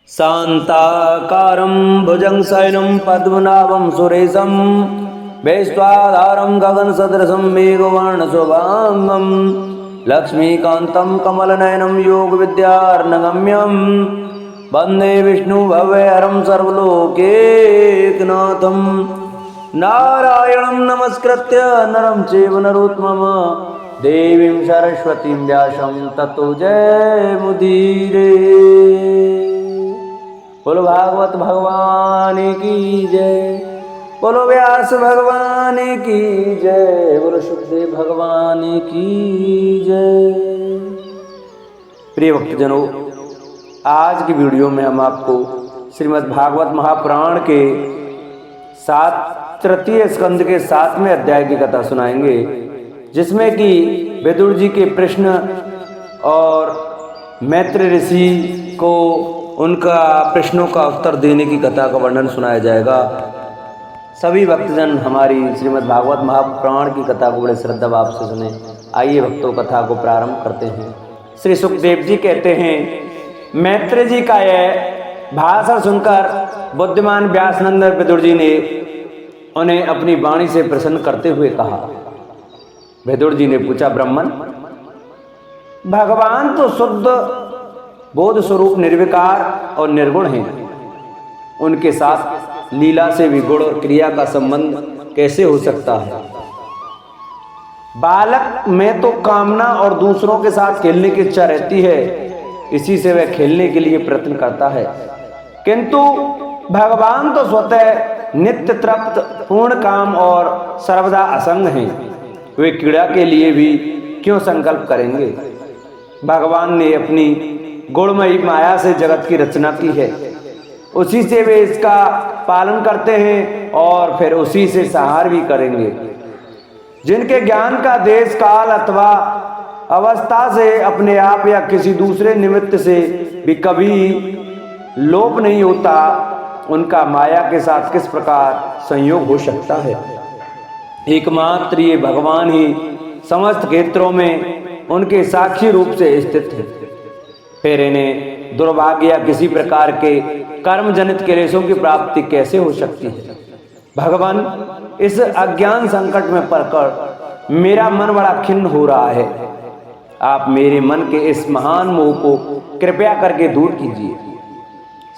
शान्ताकारं भुजगशयनं पद्मनाभं सुरेशं वैश्वाधारं गगनसदृशं मेघवर्णशोभांगं लक्ष्मीकान्तं कमलनयनं योगविद्यार्णगम्यं वन्दे विष्णुभवहरं सर्वलोकैकनाथं नारायणं नमस्कृत्य नरं चैव नरोत्तमं देवीं सरस्वतीं व्यासं ततो जयमुदीरये। बोलो भागवत भगवान की जय, बोलो व्यास भगवान की जय, बोलो सुखदेव भगवान की जय। प्रिय भक्तजनों, आज की वीडियो में हम आपको श्रीमद् भागवत महापुराण के तृतीय स्कंद के 7वें अध्याय की कथा सुनाएंगे, जिसमें कि विदुर जी के प्रश्न और मैत्री ऋषि को उनका प्रश्नों का उत्तर देने की कथा का वर्णन सुनाया जाएगा। सभी भक्तजन हमारी श्रीमद् भागवत महापुराण की कथा को बड़े श्रद्धा भाव से सुने। आइए भक्तों, कथा को प्रारंभ करते हैं। श्री सुखदेव जी कहते हैं, मैत्री जी का यह भाषण सुनकर बुद्धिमान व्यासनंदन विदुर जी ने उन्हें अपनी वाणी से प्रसन्न करते हुए कहा। विदुर जी ने पूछा, ब्राह्मण, भगवान तो शुद्ध बोध स्वरूप निर्विकार और निर्गुण हैं, उनके साथ लीला से भी गुण और क्रिया का संबंध कैसे हो सकता है? बालक में तो कामना और दूसरों के साथ खेलने की इच्छा रहती है, इसी से वह खेलने के लिए प्रयत्न करता है, किंतु भगवान तो स्वतः नित्य तृप्त, पूर्ण काम और सर्वदा असंग हैं, वे क्रीड़ा के लिए भी क्यों संकल्प करेंगे? भगवान ने अपनी गुणमयी माया से जगत की रचना की है, उसी से वे इसका पालन करते हैं और फिर उसी से संहार भी करेंगे। जिनके ज्ञान का देश काल अथवा अवस्था से अपने आप या किसी दूसरे निमित्त से भी कभी लोप नहीं होता, उनका माया के साथ किस प्रकार संयोग हो सकता है? एकमात्र ये भगवान ही समस्त क्षेत्रों में उनके साक्षी रूप से स्थित है, फिर इन्हें दुर्भाग्य या किसी प्रकार के कर्म जनित क्लेशों की प्राप्ति कैसे हो सकती है? भगवान, इस अज्ञान संकट में पड़कर मेरा मन बड़ा खिन्न हो रहा है, आप मेरे मन के इस महान मोह को कृपया करके दूर कीजिए।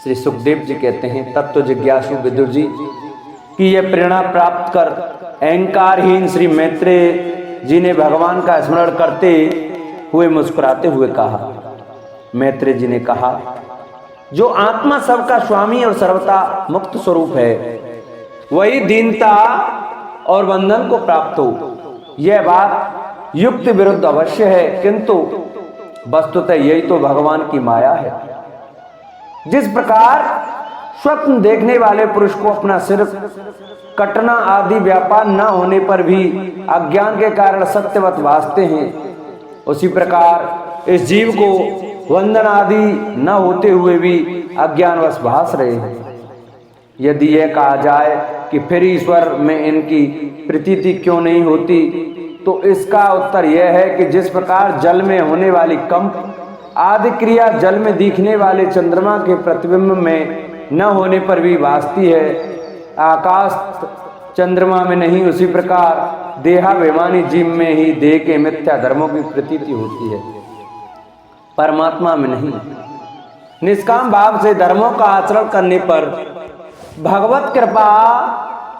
श्री सुखदेव जी कहते हैं, तत्व जिज्ञासु विदुर जी की यह प्रेरणा प्राप्त कर अहंकारहीन श्री मैत्रेय जी ने भगवान का स्मरण करते हुए मुस्कुराते हुए कहा। मैत्रेय जी ने कहा, जो आत्मा सबका स्वामी और सर्वथा मुक्त स्वरूप है, वही दीनता और बंधन को प्राप्त हो। यह बात युक्ति विरुद्ध अवश्य है, किंतु वस्तुतः यही तो भगवान की माया है। जिस प्रकार स्वप्न देखने वाले पुरुष को अपना सिर कटना आदि व्यापार न होने पर भी अज्ञान के कारण सत्यवत भासते हैं, उसी प्रकार इस जीव को वंदन आदि न होते हुए भी अज्ञानवश भास रहे हैं। यदि यह कहा जाए कि फिर ईश्वर में इनकी प्रतीति क्यों नहीं होती, तो इसका उत्तर यह है कि जिस प्रकार जल में होने वाली कंप आदि क्रिया जल में दिखने वाले चंद्रमा के प्रतिबिंब में न होने पर भी भासती है, आकाश चंद्रमा में नहीं, उसी प्रकार देहाभिमानी जीव में ही देह के मिथ्या धर्मों की प्रतीति होती है, परमात्मा में नहीं। निष्काम भाव से धर्मों का आचरण करने पर भगवत कृपा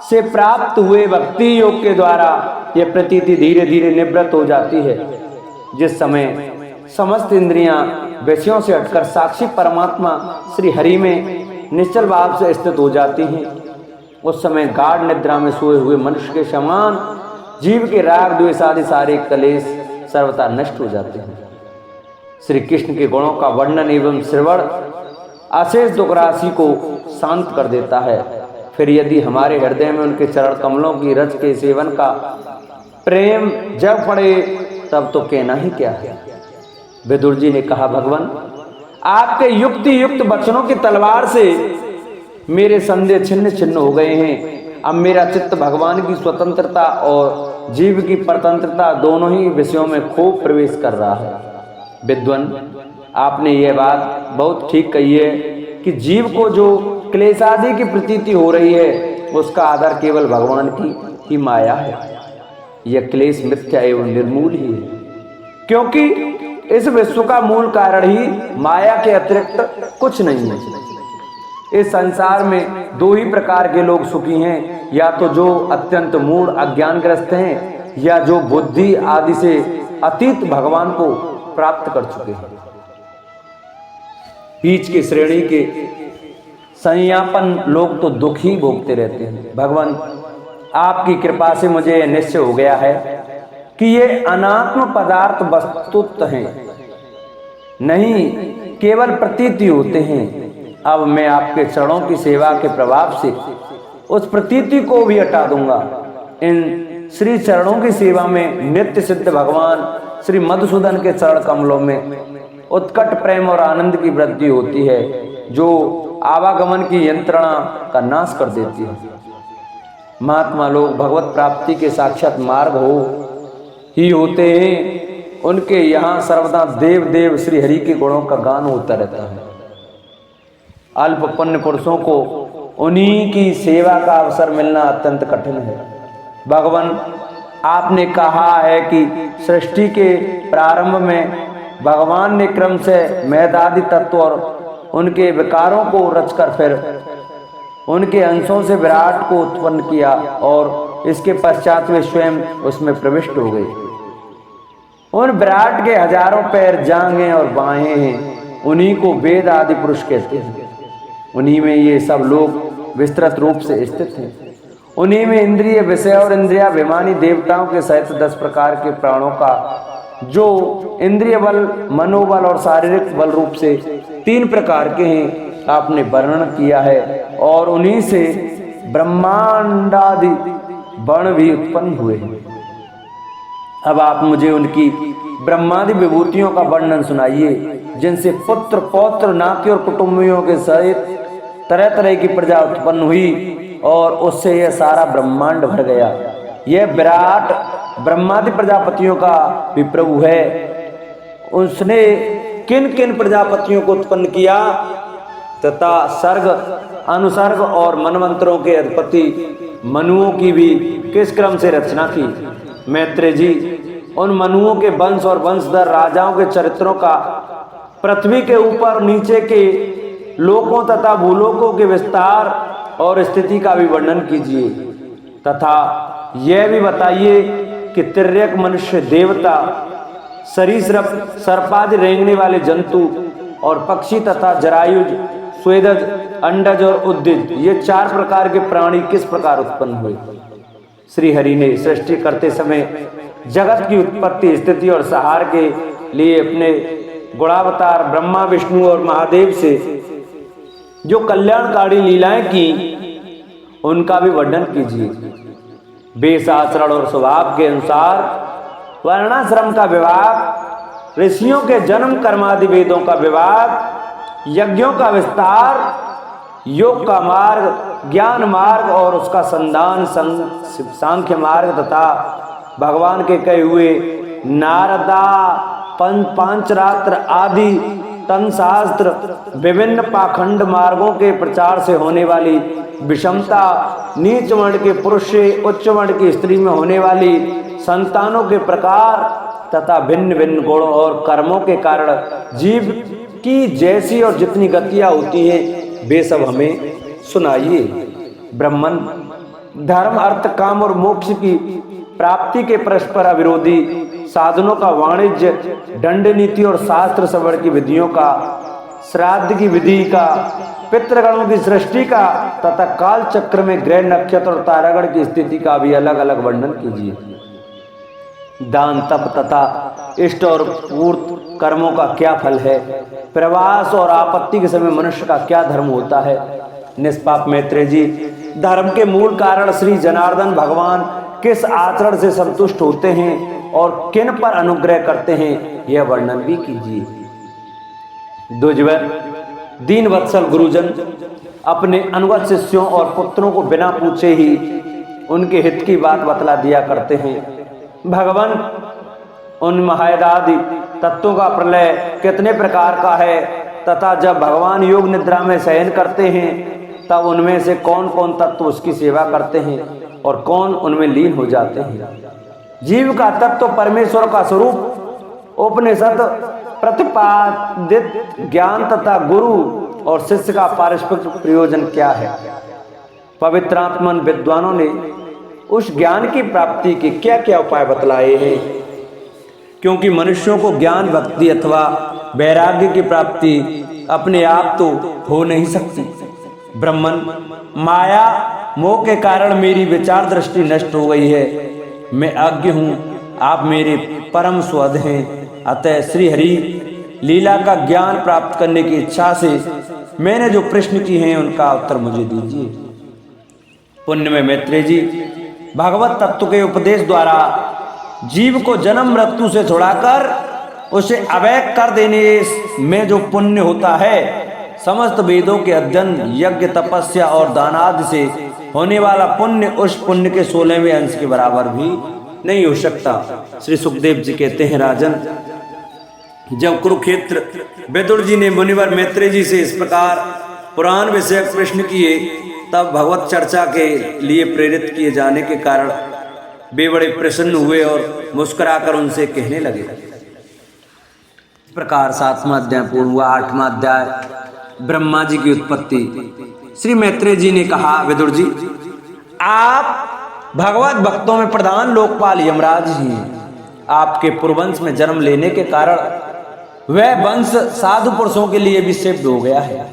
से प्राप्त हुए भक्ति योग के द्वारा यह प्रतीति धीरे धीरे निवृत्त हो जाती है। जिस समय समस्त इंद्रियां विषयों से हटकर साक्षी परमात्मा श्री हरि में निश्चल भाव से स्थित हो जाती हैं, उस समय गाढ़ निद्रा में सोए हुए मनुष्य के समान जीव के राग द्वेष आदि सारे कलेश सर्वथा नष्ट हो जाते हैं। श्री कृष्ण के गुणों का वर्णन एवं श्रवण अशेष दुख राशि को शांत कर देता है। फिर यदि हमारे हृदय में उनके चरण कमलों की रज के सेवन का प्रेम जब पड़े, तब तो कहना ही क्या है। विदुर जी ने कहा, भगवान, आपके युक्ति युक्त वचनों की तलवार से मेरे संदेह छिन्न छिन्न हो गए हैं। अब मेरा चित्त भगवान की स्वतंत्रता और जीव की परतंत्रता दोनों ही विषयों में खूब प्रवेश कर रहा है। विद्वान, आपने यह बात बहुत ठीक कही है कि जीव को जो क्लेशादि की प्रतीति हो रही है उसका आधार केवल भगवान की ही माया है। यह क्लेश मिथ्या एवं निर्मूल ही है, क्योंकि इस विश्व का मूल कारण ही माया के अतिरिक्त कुछ नहीं है। इस संसार में दो ही प्रकार के लोग सुखी हैं, या तो जो अत्यंत मूढ़ अज्ञानग्रस्त हैं, या जो बुद्धि आदि से अतीत भगवान को प्राप्त कर चुके हैं। बीच की श्रेणी के संयापन लोग तो दुख ही भोगते रहते हैं। भगवान आपकी कृपा से मुझे यह निश्चय हो गया है कि ये अनात्म पदार्थ वस्तुतः हैं, नहीं केवल प्रतीति होते हैं। अब मैं आपके चरणों की सेवा के प्रभाव से उस प्रतीति को भी हटा दूंगा। इन श्री चरणों की सेवा में नित्य सिद्ध भगवान श्री मधुसूदन के चरण कमलों में उत्कट प्रेम और आनंद की वृद्धि होती है, जो आवागमन की यंत्रणा का नाश कर देती है। महात्मा लोग भगवत प्राप्ति के साक्षात मार्ग ही होते हैं। उनके यहाँ सर्वदा देव देव श्री हरि के गुणों का गान होता रहता है। अल्प पुण्य पुरुषों को उन्हीं की सेवा का अवसर मिलना अत्यंत कठिन है। भगवान आपने कहा है कि सृष्टि के प्रारंभ में भगवान ने क्रम से मेदादि तत्व और उनके विकारों को रचकर फिर उनके अंशों से विराट को उत्पन्न किया, और इसके पश्चात वे स्वयं उसमें प्रविष्ट हो गए। उन विराट के हजारों पैर, जांघें और बाहें हैं, उन्हीं को वेद आदि पुरुष कहते हैं। उन्हीं में ये सब लोग विस्तृत रूप से स्थित हैं। उन्हीं में इंद्रिय, विषय और इंद्रियाभिमानी देवताओं के सहित 10 प्रकार के प्राणों का, जो इंद्रिय बल, मनोबल और शारीरिक बल रूप से 3 प्रकार के हैं, आपने वर्णन किया है। और उन्हीं से ब्रह्मांडादि वर्ण भी उत्पन्न हुए हैं। अब आप मुझे उनकी ब्रह्मादि विभूतियों का वर्णन सुनाइए, जिनसे पुत्र, पौत्र, नाती और कुटुंबियों के सहित तरह तरह की प्रजा उत्पन्न हुई, और उससे यह सारा ब्रह्मांड भर गया। यह विराट ब्रह्मादि प्रजापतियों का भी प्रभु है। उसने किन किन प्रजापतियों को उत्पन्न किया तथा सर्ग, अनुसर्ग और मनवंतरों के अधिपति मनुओं की भी किस क्रम से रचना की। मैत्रेय जी, उन मनुओं के वंश और वंशधर राजाओं के चरित्रों का, पृथ्वी के ऊपर नीचे के लोकों तथा भूलोकों के विस्तार और स्थिति का भी वर्णन कीजिए, तथा यह भी बताइए कि तिर्यक, मनुष्य, देवता, सरीसृप, सर्पादि रेंगने वाले जंतु और पक्षी तथा जरायुज, स्वेदज, अंडज और उद्भिज, ये 4 प्रकार के प्राणी किस प्रकार उत्पन्न हुए। श्री हरि ने सृष्टि करते समय जगत की उत्पत्ति, स्थिति और संहार के लिए अपने गुणावतार ब्रह्मा, विष्णु और महादेव से जो कल्याणकारी लीलाएं की, उनका भी वर्णन कीजिए। वेश, आचरण और स्वभाव के अनुसार वर्णाश्रम का विभाग, ऋषियों के जन्म कर्मादि वेदों का विभाग, यज्ञों का विस्तार, योग का मार्ग, ज्ञान मार्ग और उसका संधान, सांख्य मार्ग, तथा भगवान के कहे हुए नारदा, पांचरात्र आदि तंशास्त्र, विभिन्न पाखंड मार्गों के प्रचार से होने वाली विषमता, नीच वर्ण के पुरुष से उच्च वर्ण की स्त्री में होने वाली संतानों के प्रकार, तथा भिन्न भिन्न गुणों और कर्मों के कारण जीव की जैसी और जितनी गतियां होती हैं, वे सब हमें सुनाइए। ब्रह्मन, धर्म, अर्थ, काम और मोक्ष की प्राप्ति के परस्पर विरोधी साधनों का वाणिज्य, दंड नीति और शास्त्र श्रवण की विधियों का, श्राद्ध की विधि का, पितृगणों की सृष्टि का, तथा काल चक्र में ग्रह, नक्षत्र और तारागण की स्थिति का भी अलग अलग वर्णन कीजिए। दान, तप तथा इष्ट और पूर्त कर्मों का क्या फल है। प्रवास और आपत्ति के समय मनुष्य का क्या धर्म होता है। निष्पाप मैत्रेय जी, धर्म के मूल कारण श्री जनार्दन भगवान किस आचरण से संतुष्ट होते हैं और किन पर अनुग्रह करते हैं, यह वर्णन भी कीजिए। द्विजवर, दीन वत्सल गुरुजन अपने अनुगत शिष्यों और पुत्रों को बिना पूछे ही उनके हित की बात बतला दिया करते हैं। भगवान उन महायदादि तत्वों का प्रलय कितने प्रकार का है तथा जब भगवान योग निद्रा में शयन करते हैं तब उनमें से कौन कौन तत्व उसकी सेवा करते हैं और कौन उनमें लीन हो जाते हैं। जीव का तत्व परमेश्वर का स्वरूप उपनिषद प्रतिपादित ज्ञान तथा गुरु और शिष्य का पारस्परिक प्रयोजन क्या है। पवित्रात्मन विद्वानों ने उस ज्ञान की प्राप्ति के क्या क्या उपाय बतलाए हैं, क्योंकि मनुष्यों को ज्ञान भक्ति अथवा वैराग्य की प्राप्ति अपने आप तो हो नहीं सकती। ब्रह्मन माया मोह के कारण मेरी विचार दृष्टि नष्ट हो गई है। मैं अज्ञ हूँ, आप मेरे परम स्वध हैं। अतः श्री हरि लीला का ज्ञान प्राप्त करने की इच्छा से मैंने जो प्रश्न किए हैं उनका उत्तर मुझे दीजिए। पुण्य में मैत्रेय जी, भगवत तत्व के उपदेश द्वारा जीव को जन्म मृत्यु से छुड़ाकर उसे अवैध कर देने में जो पुण्य होता है, समस्त वेदों के अध्ययन यज्ञ तपस्या और दान आदि से होने वाला पुण्य उस पुण्य के 16वें अंश के बराबर भी नहीं हो सकता। श्री सुखदेव जी कहते हैं, राजन, जब कुरुक्षेत्र विदुर जी ने मुनिवर मैत्रेय जी से इस प्रकार पुराण विषयक प्रश्न किए तब भगवत चर्चा के लिए प्रेरित किए जाने के कारण वे बड़े प्रसन्न हुए और मुस्कुराकर उनसे कहने लगे। इस प्रकार 7वां अध्याय पूर्ण हुआ। 8वां अध्याय ब्रह्मा जी की उत्पत्ति। श्री मैत्रेय जी ने कहा, विदुर जी, आप भगवत भक्तों में प्रधान लोकपाल यमराज ही हैं। आपके पूर्ववंश में जन्म लेने के कारण वह वंश साधु पुरुषों के लिए भी सिद्ध हो गया है।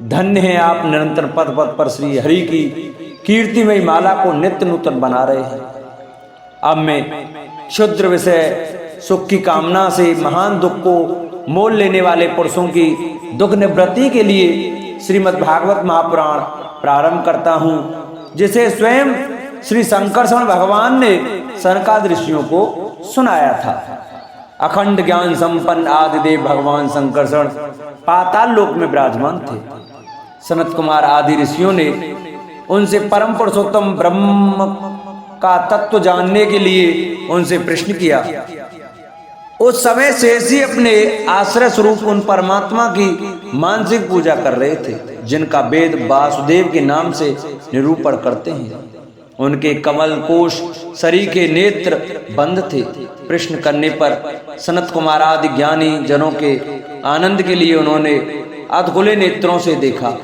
धन्य है आप, निरंतर पद पद पर श्री हरि की कीर्तिमयी माला को नित्य नूतन बना रहे हैं। अब मैं क्षुद्र विषय सुख की कामना से महान दुख को मोल लेने वाले पुरुषों की दुख निवृत्ति के लिए श्रीमद् भागवत महापुराण प्रारंभ करता हूँ, जिसे स्वयं श्री संकर्षण भगवान ने सनकादि ऋषियों को सुनाया था। अखंड ज्ञान संपन्न आदिदेव भगवान संकर्षण पाताल लोक में विराजमान थे। सनत कुमार आदि ऋषियों ने उनसे परम पुरुषोत्तम ब्रह्म का तत्व जानने के लिए उनसे प्रश्न किया। उस समय शेष ही अपने आश्रय स्वरूप उन परमात्मा की मानसिक पूजा कर रहे थे, जिनका वेद वासुदेव के नाम से निरूपण करते हैं। उनके कमल कोश शरीर के नेत्र बंद थे। प्रश्न करने पर सनत कुमार आदि ज्ञानी जनों के आनंद के लिए उन्होंने अधखुले नेत्रों से देखा।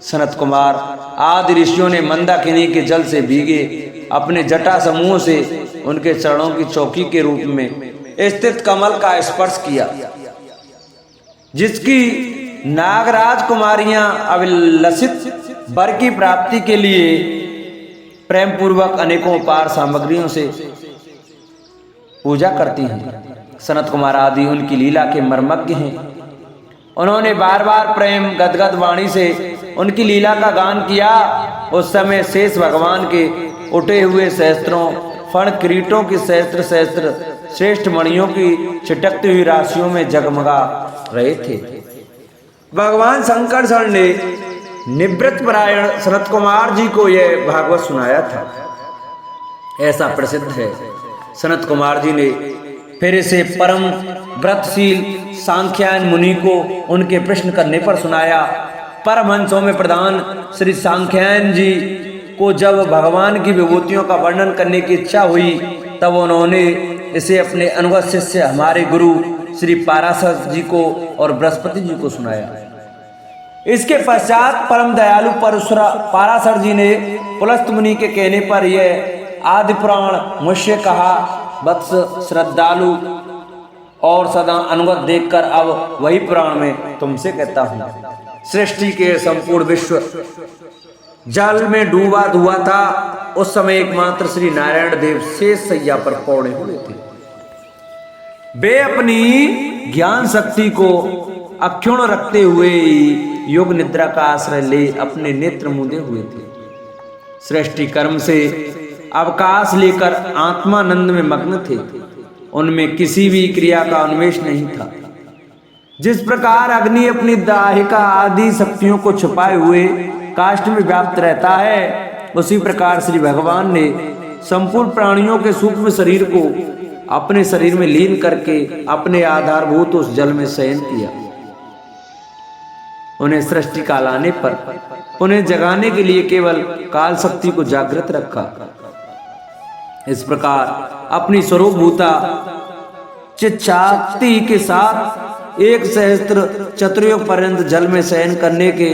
सनत कुमार आदि ऋषियों ने मंदाकिनी के जल से भीगे अपने जटा समूह से उनके चरणों की चौकी के रूप में स्थित कमल का स्पर्श किया, जिसकी नागराज कुमारियां अभिलषित वर की प्राप्ति के लिए प्रेम पूर्वक अनेकों उपहार सामग्रियों से पूजा करती हैं। सनत कुमार आदि उनकी लीला के मर्मज्ञ हैं। उन्होंने बार बार प्रेम गदगद वाणी से उनकी लीला का गान किया। उस समय शेष भगवान के उठे हुए सहस्त्रों फण किरीटों की सहस्त्र सहस्त्र श्रेष्ठ मणियों की छिटकती हुई राशियों में जगमगा रहे थे। भगवान संकर्षण ने निवृत्त परायण सनत कुमार जी को यह भागवत सुनाया था, ऐसा प्रसिद्ध है। सनत कुमार जी ने फिर इसे परम व्रतशील सांख्यायन मुनि को उनके प्रश्न करने पर सुनाया। परमहंसों में प्रधान श्री सांख्यायन जी को जब भगवान की विभूतियों का वर्णन करने की इच्छा हुई तब उन्होंने इसे अपने अनुगत शिष्य हमारे गुरु श्री पाराशर जी को और बृहस्पति जी को सुनाया। इसके पश्चात परम दयालु पाराशर जी ने पुलस्त मुनि के कहने पर यह आदि पुराण मुझसे कहा। वत्स श्रद्धालु और सदा अनुगत देखकर अब वही पुराण में तुमसे कहता हूँ। सृष्टि के संपूर्ण विश्व जल में डूबा हुआ था। उस समय एकमात्र श्री नारायण देव शेष सैया पर पौड़े हुए थे। वे अपनी ज्ञान शक्ति को अक्षुण्ण रखते हुए योग निद्रा का आश्रय ले अपने नेत्र मूंदे हुए थे। सृष्टि कर्म से अवकाश लेकर आत्मानंद में मग्न थे। उनमें किसी भी क्रिया का उन्मेष नहीं था। जिस प्रकार अग्नि अपनी दाहिका आदि शक्तियों को छुपाए हुए काष्ठ में व्याप्त रहता है, उसी प्रकार श्री भगवान ने संपूर्ण प्राणियों के सूक्ष्म शरीर को अपने शरीर में लीन करके अपने आधारभूत उस जल में शयन किया। उन्हें सृष्टि काल आने पर उन्हें जगाने के लिए केवल काल शक्ति को जागृत रखा। इस प्रकार अपनी स्वरूपभूता चिच्छाक्ति के साथ 1 सहस्त्र चतुर्युग पर्यंत जल में शयन करने के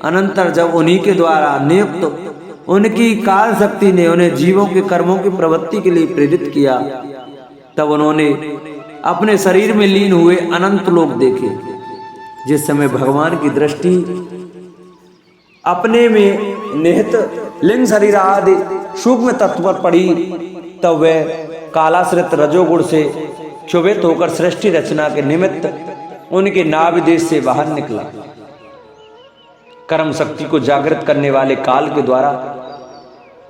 अनंतर जब उन्हीं के द्वारा नियुक्त उनकी काल शक्ति ने उन्हें जीवों के कर्मों की प्रवृत्ति के लिए प्रेरित किया, तब उन्होंने अपने शरीर में लीन हुए अनंत लोक देखे। जिस समय भगवान की दृष्टि अपने में निहित लिंग शरीर आदि सूक्ष्म तत्व पर पड़ी, तब वह कालाश्रित रजोगुण से क्षुभित होकर सृष्टि रचना के निमित्त उनके नाभि देश से बाहर निकला। कर्म शक्ति को जागृत करने वाले काल के द्वारा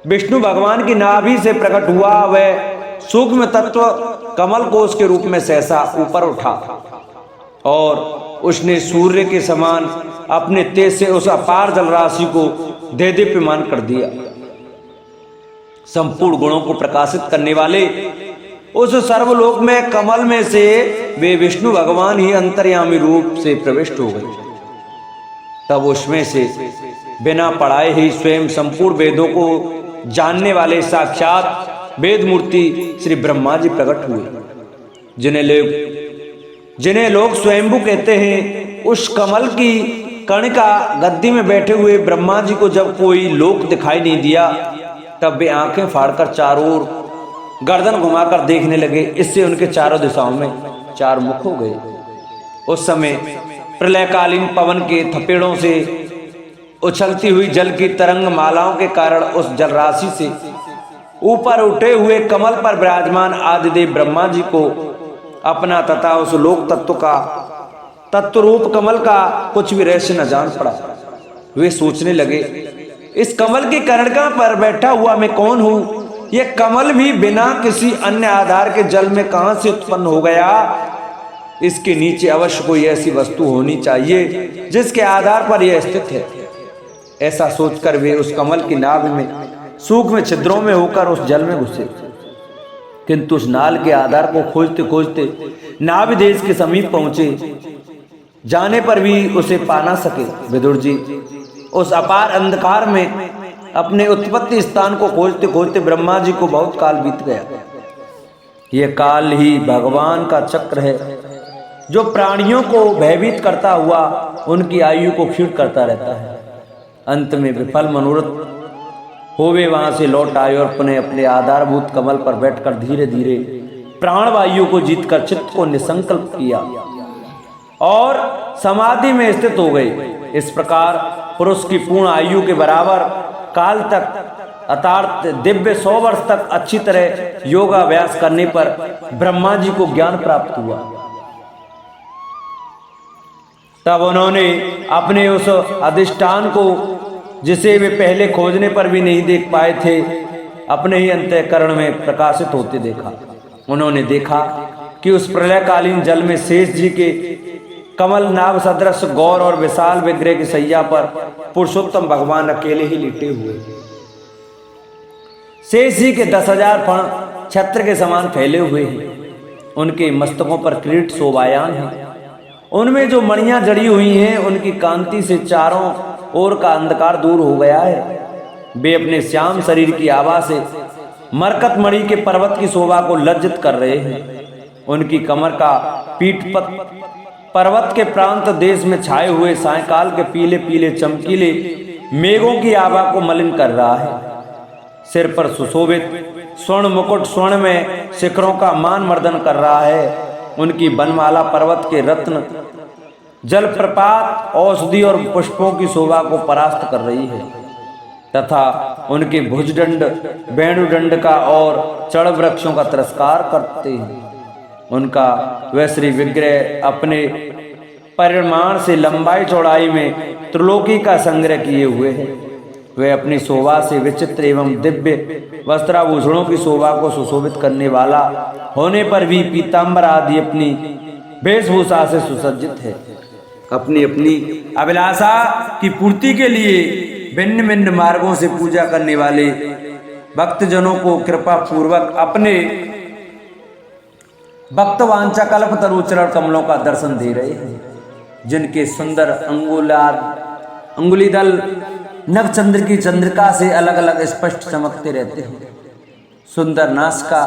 विष्णु भगवान की नाभि से प्रकट हुआ वह सूक्ष्म तत्व कमल कोश के रूप में सहसा ऊपर उठा और उसने सूर्य के समान अपने तेज से उस अपार जल राशि को देदीप्यमान कर दिया। संपूर्ण गुणों को प्रकाशित करने वाले उस सर्वलोक में कमल में से वे विष्णु भगवान ही अंतर्यामी रूप से प्रविष्ट हो गए। तब उसमें से बिना पढ़ाए ही स्वयं संपूर्ण वेदों को जानने वाले साक्षात वेद मूर्ति श्री ब्रह्मा जी प्रकट हुए, जिन्हें लोग स्वयंभू कहते हैं। उस कमल की कर्णिका गद्दी में बैठे हुए ब्रह्मा जी को जब कोई लोक दिखाई नहीं दिया, तब वे आंखें फाड़कर चारों ओर गर्दन घुमाकर देखने लगे। इससे उनके चारों दिशाओं में 4 मुख हो गए। उस समय प्रलयकालीन पवन के थपेड़ों से उछलती हुई जल की तरंग मालाओं के कारण उस जल राशि से ऊपर उठे हुए कमल पर विराजमान आदिदेव ब्रह्मा जी को अपना तथा उस लोक तत्व का तत्व रूप कमल का कुछ भी रहस्य न जान पड़ा। वे सोचने लगे, इस कमल की कर्णिका पर बैठा हुआ मैं कौन हूं? यह कमल भी बिना किसी अन्य आधार के जल में कहां से उत्पन्न हो गया? इसके नीचे अवश्य कोई ऐसी वस्तु होनी चाहिए जिसके आधार पर यह स्थित है। ऐसा सोचकर वे उस कमल की नाभ में सूक्ष्म छिद्रों में होकर उस जल में घुसे, किंतु उस नाल के आधार को खोजते खोजते नाभि देश के समीप पहुंचे। जाने पर भी उसे पा ना सके। विदुर जी उस अपार अंधकार में अपने उत्पत्ति स्थान को खोजते खोजते ब्रह्मा जी को बहुत काल बीत गया। यह काल ही भगवान का चक्र है जो प्राणियों को भयभीत करता हुआ उनकी आयु को क्षीण करता रहता है। अंत में विफल मनोरथ हो वे वहां से लौट आए और पुनः अपने आधारभूत कमल पर बैठकर धीरे धीरे प्राणवायु को जीतकर चित्त को निसंकल्प किया और समाधि में स्थित हो गए। इस प्रकार पुरुष की पूर्ण आयु के बराबर काल तक अर्थात दिव्य 100 वर्ष तक अच्छी तरह योगाभ्यास करने पर ब्रह्मा जी को ज्ञान प्राप्त हुआ। तब उन्होंने अपने उस अधिष्ठान को, जिसे वे पहले खोजने पर भी नहीं देख पाए थे, अपने ही अंतःकरण में प्रकाशित होते देखा। उन्होंने देखा कि उस प्रलयकालीन जल में शेष जी के कमल नाभ सदृश गौर और विशाल विग्रह की सैया पर पुरुषोत्तम भगवान अकेले ही लेटे हुए। शेष जी के 10,000 फण छत्र के समान फैले हुए हैं। उनके मस्तकों पर किरीट शोभायान है। उनमें जो मणियां जड़ी हुई हैं, उनकी कांति से चारों ओर का अंधकार दूर हो गया है। वे अपने श्याम शरीर की आभा से मरकत मणि के पर्वत की शोभा को लज्जित कर रहे हैं। उनकी कमर का पीठपत पर्वत के प्रांत देश में छाए हुए सायकाल के पीले पीले चमकीले मेघों की आभा को मलिन कर रहा है। सिर पर सुशोभित स्वर्ण मुकुट स्वर्ण में शिखरों का मान मर्दन कर रहा है। उनकी बनमाला पर्वत के रत्न जलप्रपात औषधि और पुष्पों की शोभा को परास्त कर रही है तथा उनके भुजदंड वेणुदंड का और चढ़ वृक्षों का तिरस्कार करते हैं। उनका वह श्री विग्रह अपने परिमाण से लंबाई चौड़ाई में त्रिलोकी का संग्रह किए हुए है। वह अपनी शोभा से विचित्र एवं दिव्य वस्त्राभूषणों की शोभा को सुशोभित करने वाला होने पर भी पीताम्बर आदि अपनी वेशभूषा से सुसज्जित है। अपनी अपनी अभिलाषा की पूर्ति के लिए भिन्न भिन्न मार्गों से पूजा करने वाले भक्तजनों को कृपा पूर्वक अपने भक्त वांछा कल्प तरु चरण कमलों का दर्शन दे रहे हैं। जिनके सुंदर अंगुलीदल नवचंद्र की चंद्रिका से अलग अलग स्पष्ट चमकते रहते हैं। सुंदर नासिका,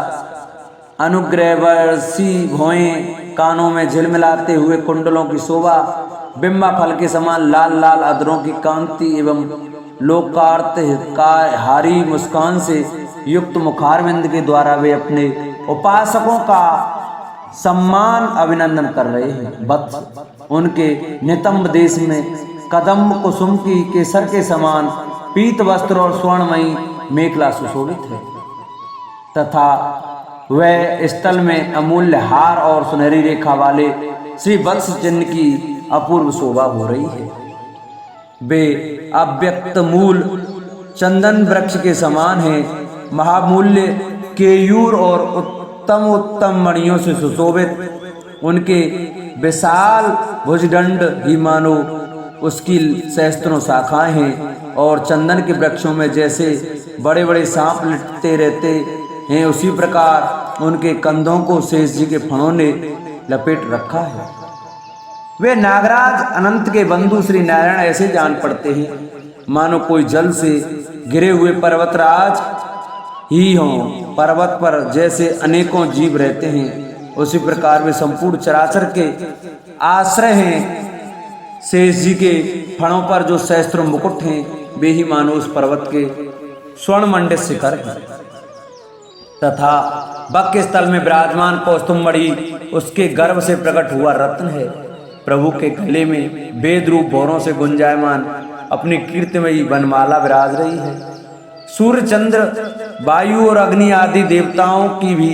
अनुग्रहवर्षी भौहें, कानों में झिलमिलाते हुए कुंडलों की शोभा, बिम्बा फल के समान लाल लाल अधरों की कांति एवं लोकार्तहारी मुस्कान से युक्त मुखारविंद के द्वारा वे अपने उपासकों का सम्मान अभिनंदन कर रहे हैं। वत्स, उनके नितंब देश में कदम्ब कुसुम की केसर के समान पीत वस्त्र और स्वर्णमयी मेखला सुशोभित है तथा वह स्थल में अमूल्य हार और सुनहरी रेखा वाले श्री वत्स चिन्ह की अपूर्व शोभा हो रही है। वे अव्यक्त मूल चंदन वृक्ष के समान हैं, महामूल्य केयूर और उत्तम उत्तम मणियों से सुशोभित उनके विशाल भुजदंड ही मानो उसकी सहस्त्रों शाखाएं हैं और चंदन के वृक्षों में जैसे बड़े बड़े सांप लिटते रहते हैं, उसी प्रकार उनके कंधों को शेष जी के फणों ने लपेट रखा है। वे नागराज अनंत के बंधु श्री नारायण ऐसे जान पड़ते हैं मानो कोई जल से गिरे हुए पर्वतराज ही हों। पर्वत पर जैसे अनेकों जीव रहते हैं, उसी प्रकार वे संपूर्ण चराचर के आश्रय हैं। शेष जी के फणों पर जो सहस्त्रों मुकुट हैं, वे ही मानो उस पर्वत के स्वर्ण मंडित शिखर हैं तथा वक्र स्थल में विराजमान कौस्तुभमणि उसके गर्भ से प्रकट हुआ रत्न है। प्रभु के गले में वेद रूप भौरों से गुंजायमान अपनी कीर्तिमयी वनमाला विराज रही है। सूर्य, चंद्र, वायु और अग्नि आदि देवताओं की भी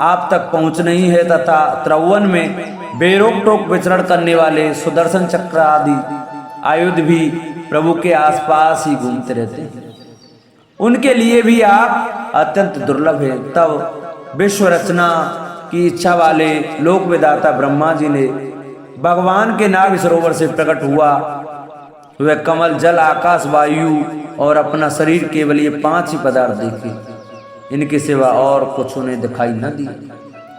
आप तक पहुंच नहीं है तथा त्रवन में बेरोक टोक विचरण करने वाले सुदर्शन चक्र आदि आयुध भी प्रभु के आसपास ही घूमते रहते हैं। उनके लिए भी आप अत्यंत दुर्लभ है। तब विश्व रचना की इच्छा वाले लोक विदाता ब्रह्मा जी ने भगवान के नाभि सरोवर से प्रकट हुआ वह कमल, जल, आकाश, वायु और अपना शरीर केवल ये 5 ही पदार्थ देखे। इनके सिवा और कुछ उन्हें दिखाई न दी।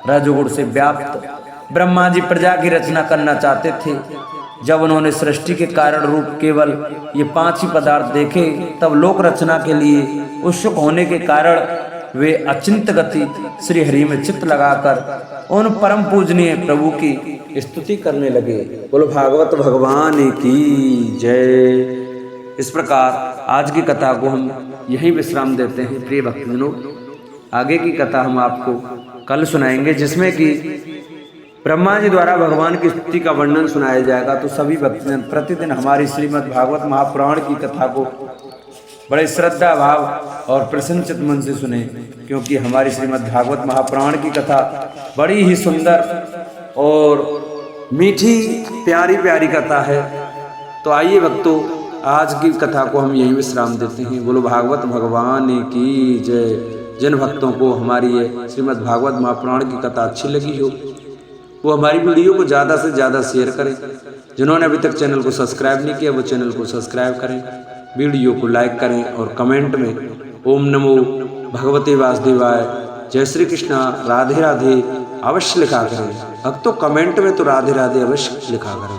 रजोगुण से व्याप्त ब्रह्मा जी प्रजा की रचना करना चाहते थे। जब उन्होंने सृष्टि के कारण रूप केवल ये 5 ही पदार्थ देखे, तब लोक रचना के लिए उत्सुक होने के कारण वे अचिंत गति श्री हरि में चित्त लगाकर उन परम पूजनीय प्रभु की स्तुति करने लगे। बोलो भागवत भगवान की जय। इस प्रकार आज की कथा को हम यही विश्राम देते हैं। प्रिय भक्तजनों, आगे की कथा हम आपको कल सुनाएंगे, जिसमें कि ब्रह्मा जी द्वारा भगवान की स्तुति का वर्णन सुनाया जाएगा। तो सभी भक्तजन प्रतिदिन हमारी श्रीमद् भागवत महापुराण की कथा को बड़े श्रद्धा भाव और प्रसन्नचित मन से सुने, क्योंकि हमारी श्रीमद् भागवत महापुराण की कथा बड़ी ही सुंदर और मीठी प्यारी प्यारी कथा है। तो आइए भक्तों, आज की कथा को हम यही विश्राम देते हैं। बोलो भागवत भगवान की जय। जिन भक्तों को हमारी ये श्रीमद् भागवत महापुराण की कथा अच्छी लगी हो, वो हमारी वीडियो को ज़्यादा से ज़्यादा शेयर करें। जिन्होंने अभी तक चैनल को सब्सक्राइब नहीं किया, वो चैनल को सब्सक्राइब करें, वीडियो को लाइक करें और कमेंट में ओम नमो भगवते वासुदेवाय, जय श्री कृष्णा, राधे राधे अवश्य लिखा करें। अब तो कमेंट में तो राधे राधे अवश्य लिखा करें।